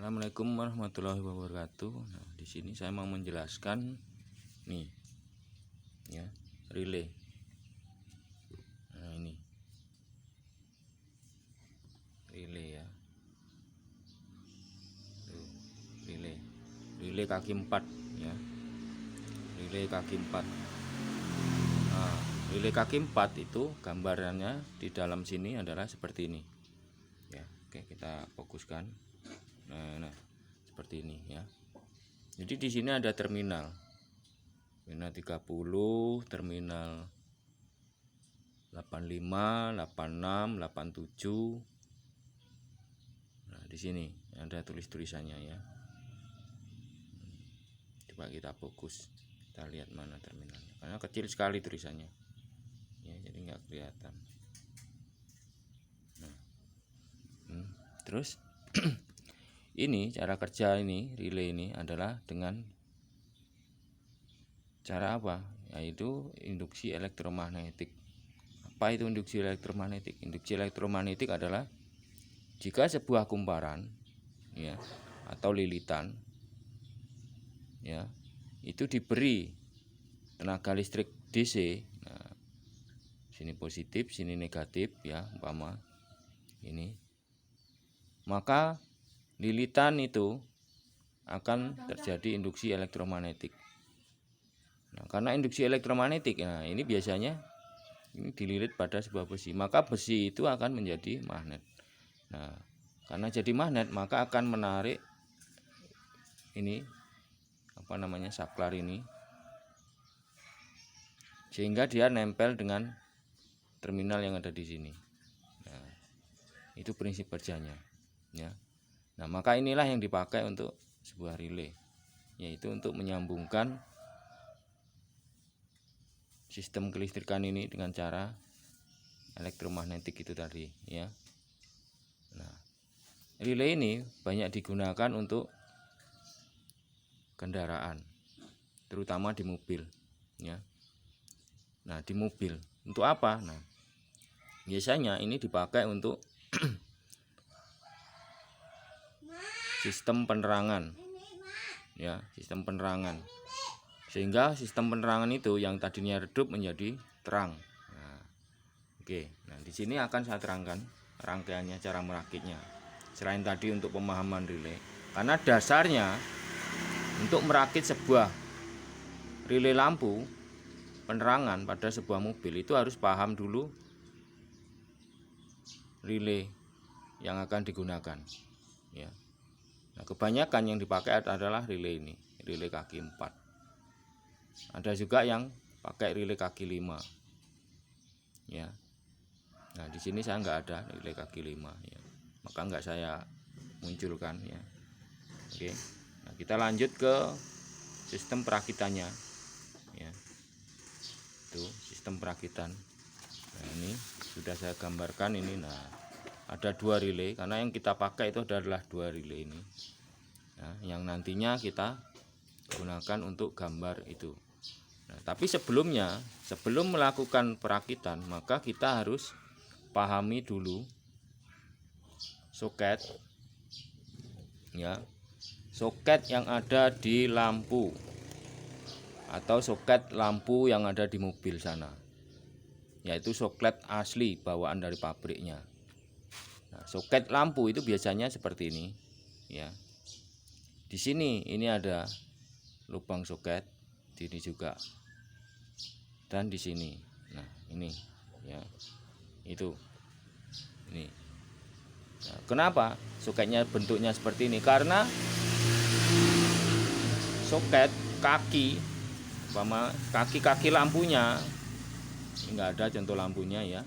Assalamualaikum warahmatullahi wabarakatuh. Nah, di sini saya mau menjelaskan nih, ya, relay. Nah, ini relay ya. Tuh, relay kaki 4 ya. Relay kaki 4. Nah, relay kaki 4 itu gambarannya di dalam sini adalah seperti ini. Ya, oke, kita fokuskan. Nah, seperti ini ya. Jadi di sini ada terminal 30, terminal 85, 86, 87. Nah, di sini ada tulisannya ya. Coba kita fokus, kita lihat mana terminalnya. Karena kecil sekali tulisannya. Ya, jadi nggak kelihatan. Nah, terus ini cara kerja ini relay ini adalah dengan cara apa? Yaitu induksi elektromagnetik. Apa itu induksi elektromagnetik? Induksi elektromagnetik adalah jika sebuah kumparan ya atau lilitan ya itu diberi tenaga listrik DC. Nah, sini positif, sini negatif ya, umpama ini. Maka lilitan itu akan terjadi induksi elektromagnetik. Nah, karena induksi elektromagnetik, nah ini biasanya ini dililit pada sebuah besi, maka besi itu akan menjadi magnet. Nah, karena jadi magnet maka akan menarik ini apa namanya saklar ini, sehingga dia nempel dengan terminal yang ada di sini. Nah, itu prinsip kerjanya ya. Nah, maka inilah yang dipakai untuk sebuah relay, yaitu untuk menyambungkan sistem kelistrikan ini dengan cara elektromagnetik itu tadi ya. Nah, relay ini banyak digunakan untuk kendaraan, terutama di mobil ya. Nah, di mobil untuk apa? Nah, biasanya ini dipakai untuk sistem penerangan ya, sistem penerangan, sehingga sistem penerangan itu yang tadinya redup menjadi terang. Nah, oke, nah di sini akan saya terangkan rangkaiannya, cara merakitnya. Selain tadi untuk pemahaman relay, karena dasarnya untuk merakit sebuah relay lampu penerangan pada sebuah mobil itu harus paham dulu relay yang akan digunakan ya. Nah, kebanyakan yang dipakai adalah relay ini, relay kaki 4. Ada juga yang pakai relay kaki 5 ya. Nah, di sini saya nggak ada relay kaki 5 ya, maka nggak saya munculkan ya. Oke, nah kita lanjut ke sistem perakitannya ya. Itu sistem perakitan. Nah, ini sudah saya gambarkan ini. Nah, ada 2 relay, karena yang kita pakai itu adalah 2 relay ini. Nah, yang nantinya kita gunakan untuk gambar itu. Nah, tapi sebelumnya, sebelum melakukan perakitan, maka kita harus pahami dulu soket ya. Soket yang ada di lampu atau soket lampu yang ada di mobil sana, yaitu soket asli bawaan dari pabriknya. Nah, soket lampu itu biasanya seperti ini ya. Di sini ini ada lubang soket, di sini juga, dan di sini. Nah, ini ya, itu ini. Nah, kenapa soketnya bentuknya seperti ini? Karena soket kaki, umpama kaki-kaki lampunya, nggak ada contoh lampunya ya,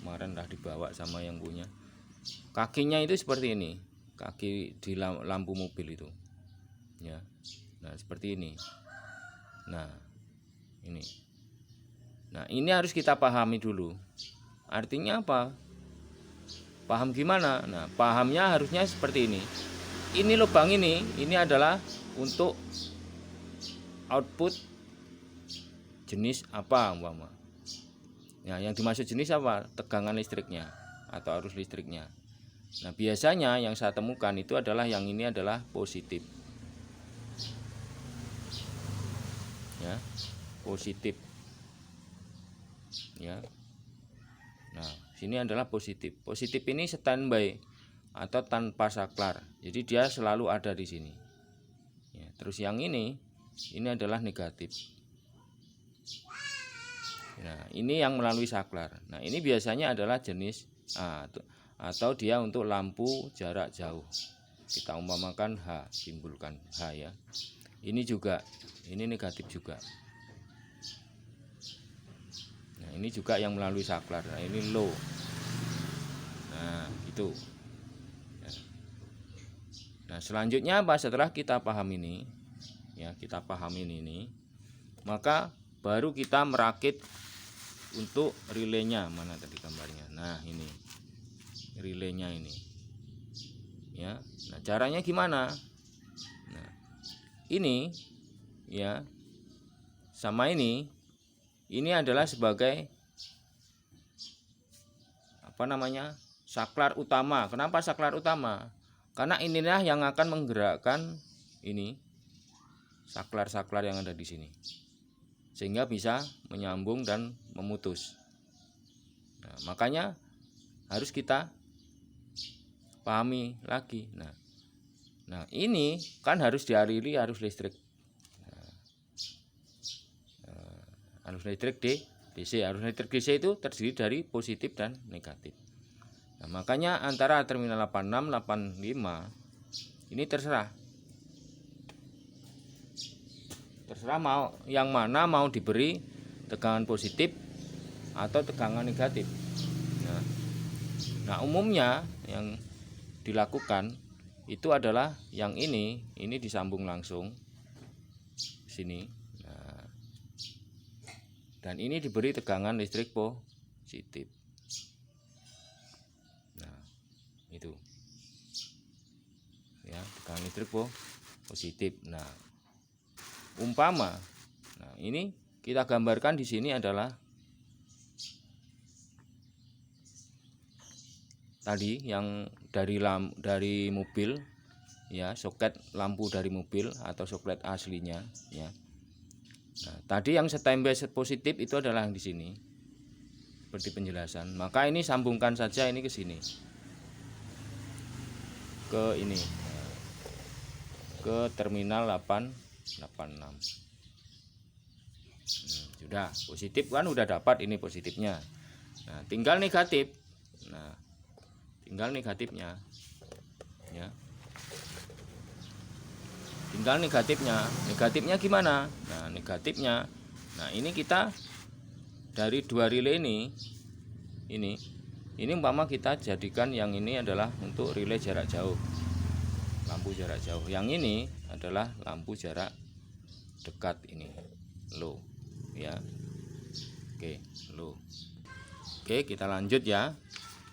kemarin udah dibawa sama yang punya. Kakinya itu seperti ini, kaki di lampu mobil itu ya. Nah, seperti ini. Nah, ini. Nah, ini harus kita pahami dulu. Artinya apa? Paham gimana? Nah, pahamnya harusnya seperti ini. Ini lubang ini adalah untuk output jenis apa umpama. Nah, yang dimaksud jenis apa? Tegangan listriknya atau arus listriknya. Nah, biasanya yang saya temukan itu adalah yang ini adalah positif. Ya, positif. Ya. Nah, sini adalah positif. Positif ini standby atau tanpa saklar. Jadi dia selalu ada di sini. Ya, terus yang ini adalah negatif. Nah, ini yang melalui saklar. Nah, ini biasanya adalah jenis A atau dia untuk lampu jarak jauh. Kita umpamakan H, simpulkan H ya. Ini juga, ini negatif juga. Nah, ini juga yang melalui saklar. Nah, ini low. Nah, itu. Nah, selanjutnya apa? Setelah kita paham ini, ya, kita pahamin ini, maka baru kita merakit untuk relaynya. Mana tadi gambarnya? Nah, ini relaynya ini. Ya. Nah, caranya gimana? Nah, ini ya sama ini adalah sebagai apa namanya? Saklar utama. Kenapa saklar utama? Karena inilah yang akan menggerakkan ini saklar-saklar yang ada di sini, sehingga bisa menyambung dan memutus. Nah, makanya harus kita pahami lagi. Nah, ini kan harus dialiri arus listrik. Arus listrik DC. Arus listrik DC itu terdiri dari positif dan negatif. Nah, makanya antara terminal 86, 85 ini terserah mau yang mana mau diberi tegangan positif atau tegangan negatif. Nah, umumnya yang dilakukan itu adalah yang ini disambung langsung sini. Nah, dan ini diberi tegangan listrik positif. Nah, itu ya, tegangan listrik positif. Nah, umpama, nah ini kita gambarkan di sini adalah tadi yang dari mobil ya, soket lampu dari mobil atau soket aslinya ya. Nah, tadi yang standby positif itu adalah yang di sini seperti penjelasan. Maka ini sambungkan saja ini ke sini, ke ini, ke terminal 886. Sudah positif kan, udah dapat ini positifnya. Nah, tinggal negatif. Nah, tinggal negatifnya ya, tinggal negatifnya gimana? Nah, negatifnya, nah ini kita dari dua relay ini umpama kita jadikan yang ini adalah untuk relay jarak jauh, lampu jarak jauh. Yang ini adalah lampu jarak dekat, ini low ya. Oke, low. Oke, kita lanjut ya.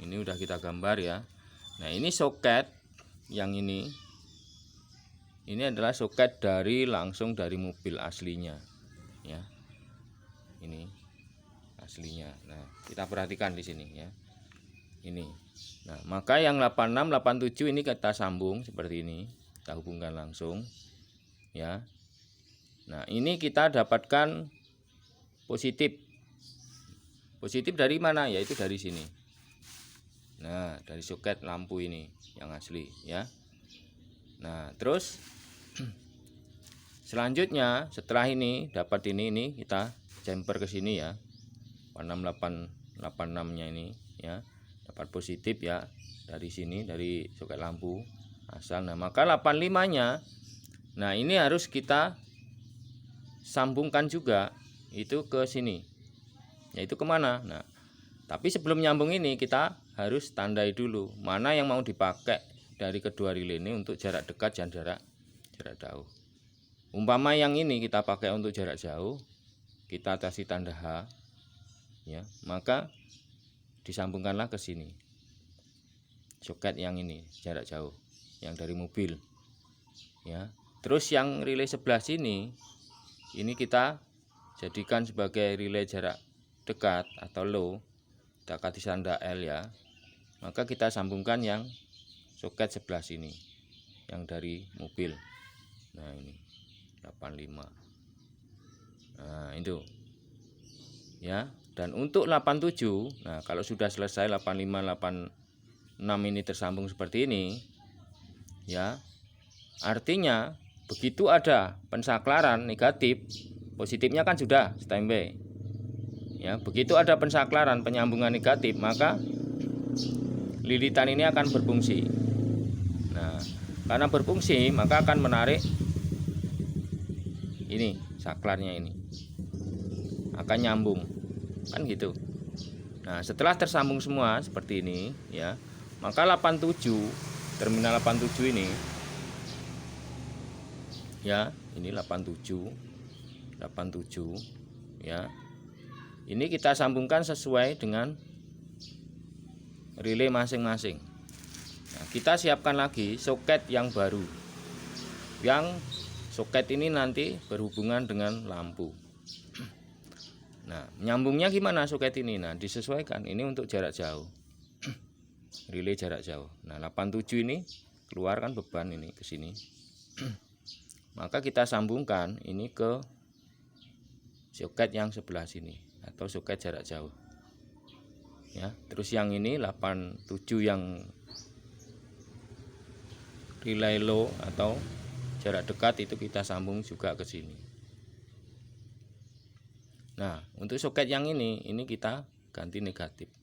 Ini udah kita gambar ya. Nah, ini soket yang ini adalah soket langsung dari mobil aslinya ya. Ini aslinya. Nah, kita perhatikan di sini ya. Ini. Nah, maka yang 86, 87 ini kita sambung seperti ini. Kita hubungkan langsung ya. Nah, ini kita dapatkan positif. Positif dari mana? Yaitu dari sini. Nah, dari soket lampu ini yang asli ya. Nah, terus selanjutnya setelah ini dapat ini kita jumper ke sini ya. 86nya ini ya. Dapat positif ya dari sini, dari soket lampu asal. Nah, maka 85-nya nah ini harus kita sambungkan juga itu ke sini. Yaitu kemana? Nah, tapi sebelum nyambung ini kita harus tandai dulu mana yang mau dipakai dari kedua relay ini untuk jarak dekat dan jarak jauh. Umpama yang ini kita pakai untuk jarak jauh, kita kasih tanda H ya, maka disambungkanlah ke sini soket yang ini jarak jauh yang dari mobil ya. Terus yang relay sebelah sini ini kita jadikan sebagai relay jarak dekat atau low, kita kasih tanda L ya. Maka kita sambungkan yang soket sebelah sini yang dari mobil. Nah ini 85. Nah itu ya. Dan untuk 87, nah kalau sudah selesai 85, 86 ini tersambung seperti ini ya, artinya begitu ada pensaklaran negatif, positifnya kan sudah standby ya. Begitu ada pensaklaran penyambungan negatif, maka lilitan ini akan berfungsi. Nah, karena berfungsi maka akan menarik ini saklarnya, ini akan nyambung kan gitu. Nah, setelah tersambung semua seperti ini ya, maka 87, terminal 87 ini ya, ini 87 ya. Ini kita sambungkan sesuai dengan relay masing-masing. Nah, kita siapkan lagi soket yang baru. Yang soket ini nanti berhubungan dengan lampu. Nah, nyambungnya gimana soket ini? Nah, disesuaikan. Ini untuk jarak jauh. Relay jarak jauh. Nah, 87 ini keluarkan beban ini ke sini. Maka kita sambungkan ini ke soket yang sebelah sini atau soket jarak jauh. Ya, terus yang ini 87 yang relay low atau jarak dekat itu kita sambung juga ke sini. Nah, untuk soket yang ini kita ganti negatif,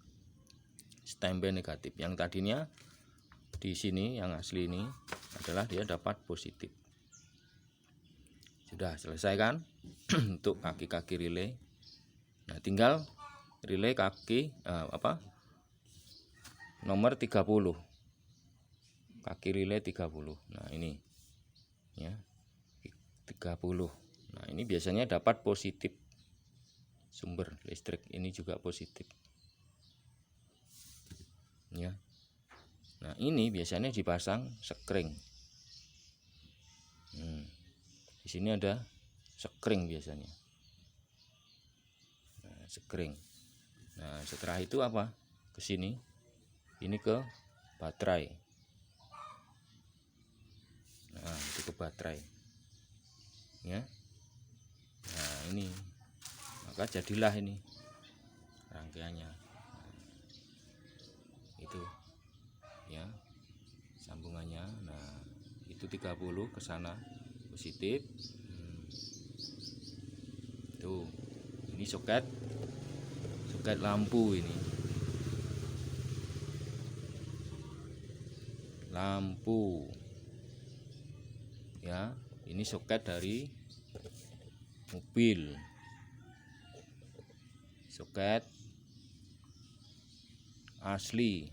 standby negatif. Yang tadinya di sini yang asli ini adalah dia dapat positif. Sudah selesai kan untuk kaki-kaki relay. Nah, tinggal relay kaki nomor 30. Kaki relay 30. Nah, ini ya. 30. Nah, ini biasanya dapat positif. Sumber listrik ini juga positif ya. Nah, ini biasanya dipasang sekring. Di sini ada sekring biasanya. Nah, sekring. Nah, setelah itu apa? Ke sini. Ini ke baterai. Nah, itu ke baterai. Ya. Nah, ini maka jadilah ini rangkaiannya. Itu ya sambungannya. Nah, itu 30 ke sana positif. Tuh, ini soket lampu, ini lampu ya. Ini soket dari mobil, soket asli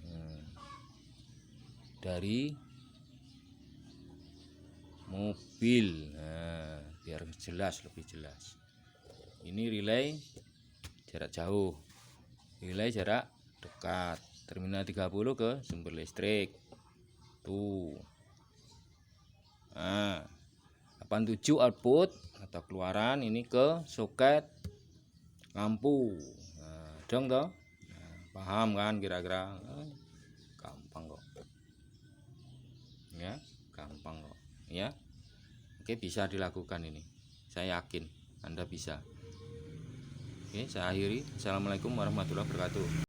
dari mobil. Nah, biar jelas, lebih jelas. Ini relay jarak jauh, relay jarak dekat, terminal 30 ke sumber listrik. Tuh. Nah, 87 output atau keluaran ini ke soket lampu. Nah, dong toh. Nah, paham kan kira-kira? Gampang kok. Ya, gampang kok. Ya. Oke, bisa dilakukan ini. Saya yakin Anda bisa. Oke, saya akhiri. Assalamualaikum warahmatullahi wabarakatuh.